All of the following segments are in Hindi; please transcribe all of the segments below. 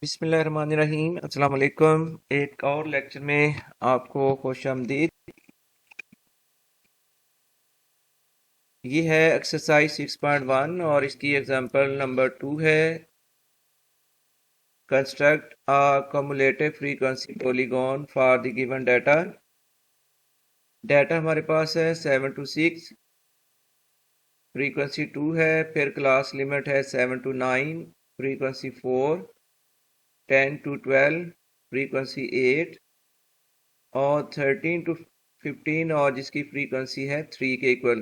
बिस्मिल्लाहिर्रहमानिर्रहीम अस्सलाम वालेकुम। एक और लेक्चर में आपको खुशामदीद। ये है एक्सरसाइज 6.1 और इसकी एग्जांपल नंबर 2 है। Construct a cumulative frequency polygon for the given data. Data हमारे पास है 7 to 6, फ्रीक्वेंसी 2 है, फिर क्लास लिमिट है 7 to 9, फ्रीक्वेंसी 4, 10 to 12, फ्रीक्वेंसी 8 और 13 to 15 और जिसकी फ्रीक्वेंसी है 3 के इक्वल।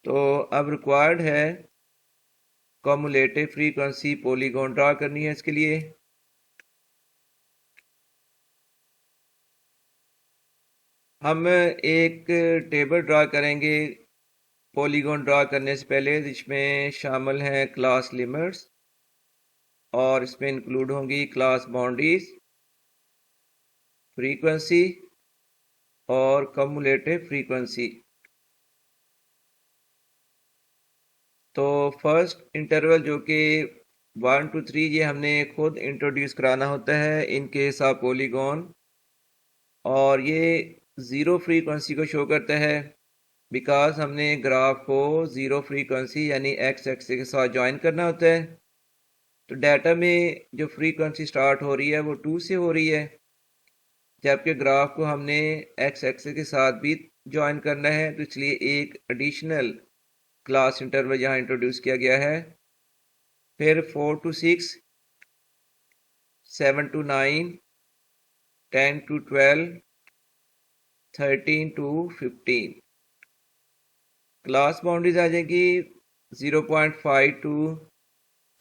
तो अब रिक्वायर्ड है कॉमुलेटिव फ्रीक्वेंसी पॉलीगॉन ड्रा करनी है। इसके लिए हम एक टेबल ड्रा करेंगे पॉलीगॉन ड्रा करने से पहले, जिसमें शामिल हैं क्लास लिमिट्स और इसमें इंक्लूड होंगी क्लास बाउंड्रीज, फ्रीक्वेंसी और कॉमुलेटिव फ्रीक्वेंसी। तो फर्स्ट इंटरवल जो कि 1 to 3 ये हमने खुद इंट्रोड्यूस कराना होता है इन केस ऑफ पॉलीगॉन, और ये ज़ीरो फ्रीक्वेंसी को शो करता है बिकॉज हमने ग्राफ को ज़ीरो फ्रीक्वेंसी यानी एक्स एक्सिस के साथ ज्वाइन करना होता है। तो डाटा में जो फ्रीक्वेंसी स्टार्ट हो रही है वो 2 से हो रही है, जबकि ग्राफ को हमने एक्स एक्सिस के साथ भी ज्वाइन करना है। तो इसलिए एक एडिशनल क्लास इंटरवल यहाँ इंट्रोड्यूस किया गया है। फिर 4 to 6, 7 to 9, 10 to 12, 13 to 15। Class boundaries आ जाएगी 0.5 to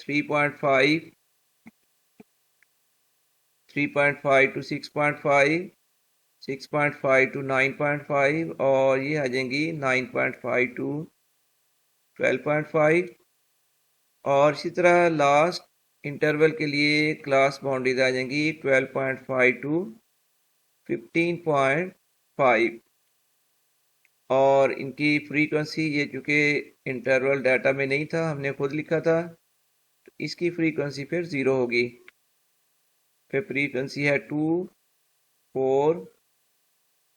3.5, 3.5 to 6.5, 6.5 to 9.5 और ये आ जाएंगी 9.5 to 12.5। और इसी तरह लास्ट इंटरवल के लिए क्लास बाउंड्रीज आ जाएंगी 12.5 to 15.5 और इनकी फ्रीक्वेंसी, ये चूँकि इंटरवल डाटा में नहीं था, हमने खुद लिखा था, तो इसकी फ्रीक्वेंसी फिर ज़ीरो होगी। फिर फ्रीक्वेंसी है 2, 4,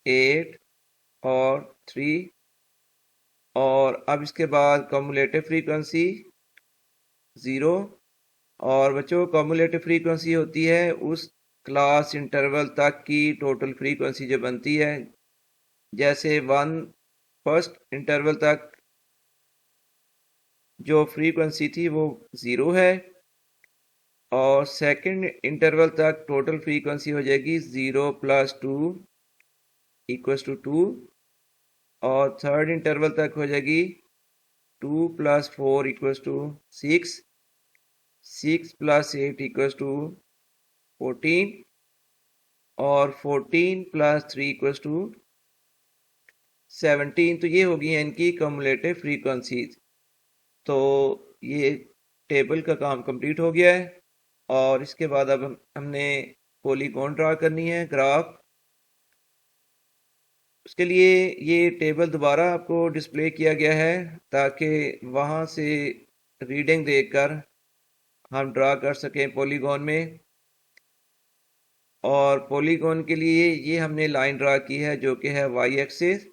8 और 3। और अब इसके बाद कम्युलेटिव फ्रीक्वेंसी 0। और बच्चों, कम्युलेटिव फ्रीक्वेंसी होती है उस क्लास इंटरवल तक की टोटल फ्रीक्वेंसी जो बनती है। जैसे फर्स्ट इंटरवल तक जो फ्रीक्वेंसी थी वो 0 है, और सेकंड इंटरवल तक टोटल फ्रीक्वेंसी हो जाएगी 0 + 2 = 2, और थर्ड इंटरवल तक हो जाएगी 2 + 4 = 6, 6 + 8 = 14 और 14 + 3 = 17। तो ये होगी इनकी कम्युलेटिव फ्रीक्वेंसीज। तो ये टेबल का काम कंप्लीट हो गया है, और इसके बाद अब हमने पॉलीगॉन ड्रा करनी है, ग्राफ। उसके लिए ये टेबल दोबारा आपको डिस्प्ले किया गया है ताकि वहाँ से रीडिंग देखकर हम ड्रा कर सकें पॉलीगॉन में। और पॉलीगॉन के लिए ये हमने लाइन ड्रा की है जो कि है वाई एक्सिस।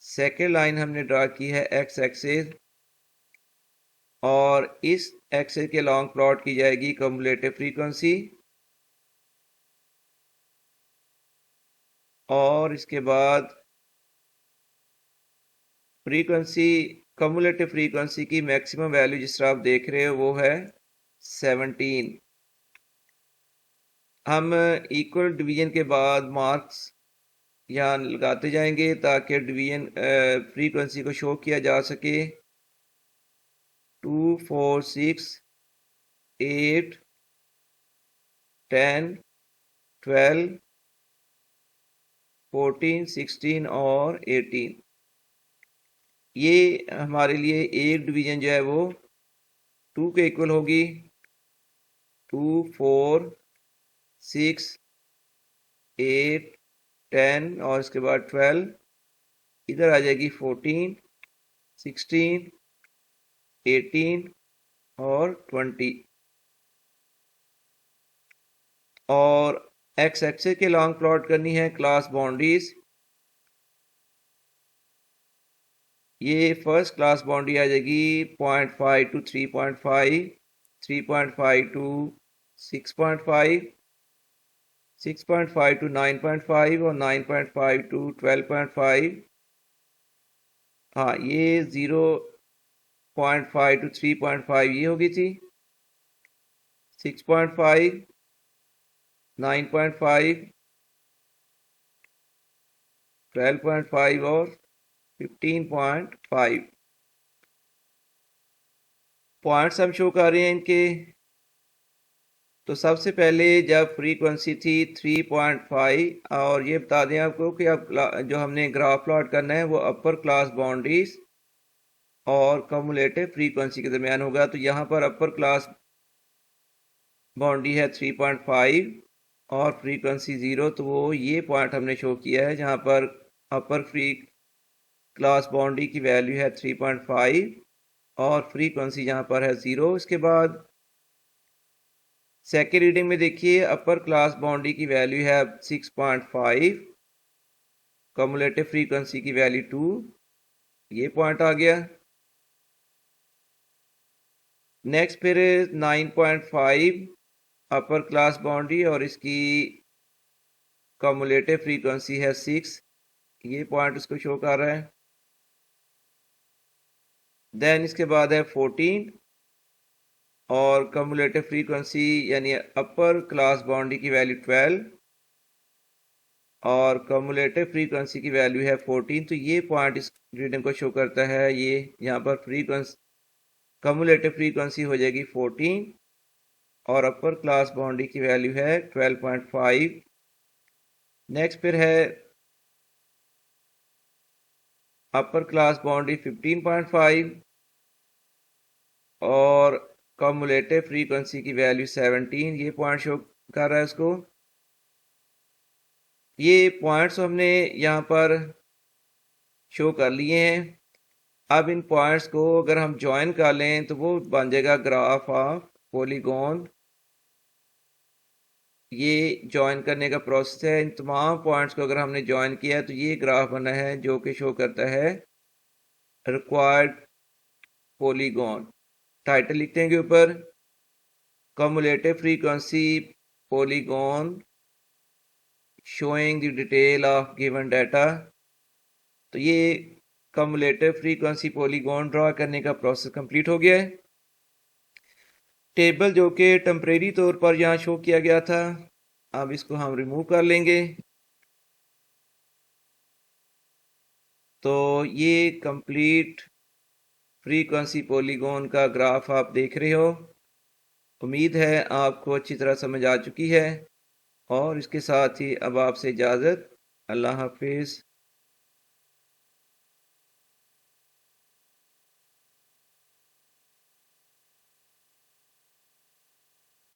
सेकेंड लाइन हमने ड्रा की है एक्स एक्सिस, और इस एक्सिस के लॉन्ग प्लॉट की जाएगी कम्युलेटिव फ्रीक्वेंसी। और इसके बाद फ्रीक्वेंसी, कम्युलेटिव फ्रीक्वेंसी की मैक्सिमम वैल्यू जिस तरह आप देख रहे हो वो है 17। हम इक्वल डिवीजन के बाद मार्क्स यहाँ लगाते जाएंगे ताकि डिवीजन फ्रीक्वेंसी को शो किया जा सके। 2, 4, 6, 8, 10, 12, 14, 16 और 18। ये हमारे लिए एक डिवीजन जो है वो 2 के इक्वल होगी। 2, 4, 6, 8, 10 और इसके बाद 12, इधर आ जाएगी 14, 16, 18 और 20। और एक्स एक्सिस के लॉन्ग प्लॉट करनी है क्लास बाउंड्रीज। ये फर्स्ट क्लास बाउंड्री आ जाएगी 0.5 टू 3.5, 3.5 टू 6.5, 6.5 टू 9.5 और 9.5 टू 12.5। हाँ, ये 0.5 टू 3.5 ये होगी थी, 6.5, 9.5, 12.5 और 15.5 पॉइंट्स हम शो कर रहे हैं इनके। तो सबसे पहले जब फ्रीक्वेंसी थी 3.5, और ये बता दें आपको कि अब जो हमने ग्राफ प्लॉट करना है वो अपर क्लास बाउंड्रीज और कम्युलेटिव फ्रीक्वेंसी के दरमियान होगा। तो यहाँ पर अपर क्लास बाउंड्री है 3.5 और फ्रीक्वेंसी 0, तो वो ये पॉइंट हमने शो किया है जहाँ पर अपर फ्री क्लास बाउंड्री की वैल्यू है 3.5 और फ्रीक्वेंसी यहाँ पर है 0। इसके बाद सेकेंड रीडिंग में देखिए अपर क्लास बाउंड्री की वैल्यू है 6.5, कम्युलेटिव फ्रीक्वेंसी की वैल्यू 2, ये पॉइंट आ गया। नेक्स्ट फिर 9.5 अपर क्लास बाउंड्री और इसकी कम्युलेटिव फ्रीक्वेंसी है 6, ये पॉइंट इसको शो कर रहा है। देन इसके बाद है 14 और कम्युलेटिव फ्रीक्वेंसी यानी अपर क्लास बाउंड्री की वैल्यू 12 और कम्युलेटिव फ्रीक्वेंसी की वैल्यू है 14। तो ये पॉइंट इस रीडिंग को शो करता है। ये यहाँ पर फ्रीक्वेंसी कम्युलेटिव फ्रीक्वेंसी हो जाएगी 14 और अपर क्लास बाउंड्री की वैल्यू है 12.5। नेक्स्ट फिर है अपर क्लास बाउंड्री 15.5 और कम्युलेटिव फ्रीक्वेंसी की वैल्यू 17, ये पॉइंट शो कर रहा है इसको। ये पॉइंट्स हमने यहाँ पर शो कर लिए हैं। अब इन पॉइंट्स को अगर हम ज्वाइन कर लें तो वो बन जाएगा ग्राफ ऑफ पॉलीगॉन। ये ज्वाइन करने का प्रोसेस है। इन तमाम पॉइंट्स को अगर हमने ज्वाइन किया तो ये ग्राफ बना है जो कि शो करता है रिक्वायर्ड पॉलीगॉन। टाइटल लिखते हैं के ऊपर cumulative frequency polygon showing the detail of given data। तो ये cumulative frequency polygon ड्रा करने का प्रोसेस कंप्लीट हो गया है। टेबल जो कि टेम्परेरी तौर पर यहाँ शो किया गया था, अब इसको हम रिमूव कर लेंगे। तो ये कंप्लीट फ्रीक्वेंसी पॉलीगॉन का ग्राफ आप देख रहे हो। उम्मीद है आपको अच्छी तरह समझ आ चुकी है और इसके साथ ही अब आपसे इजाज़त। अल्लाह हाफिज़।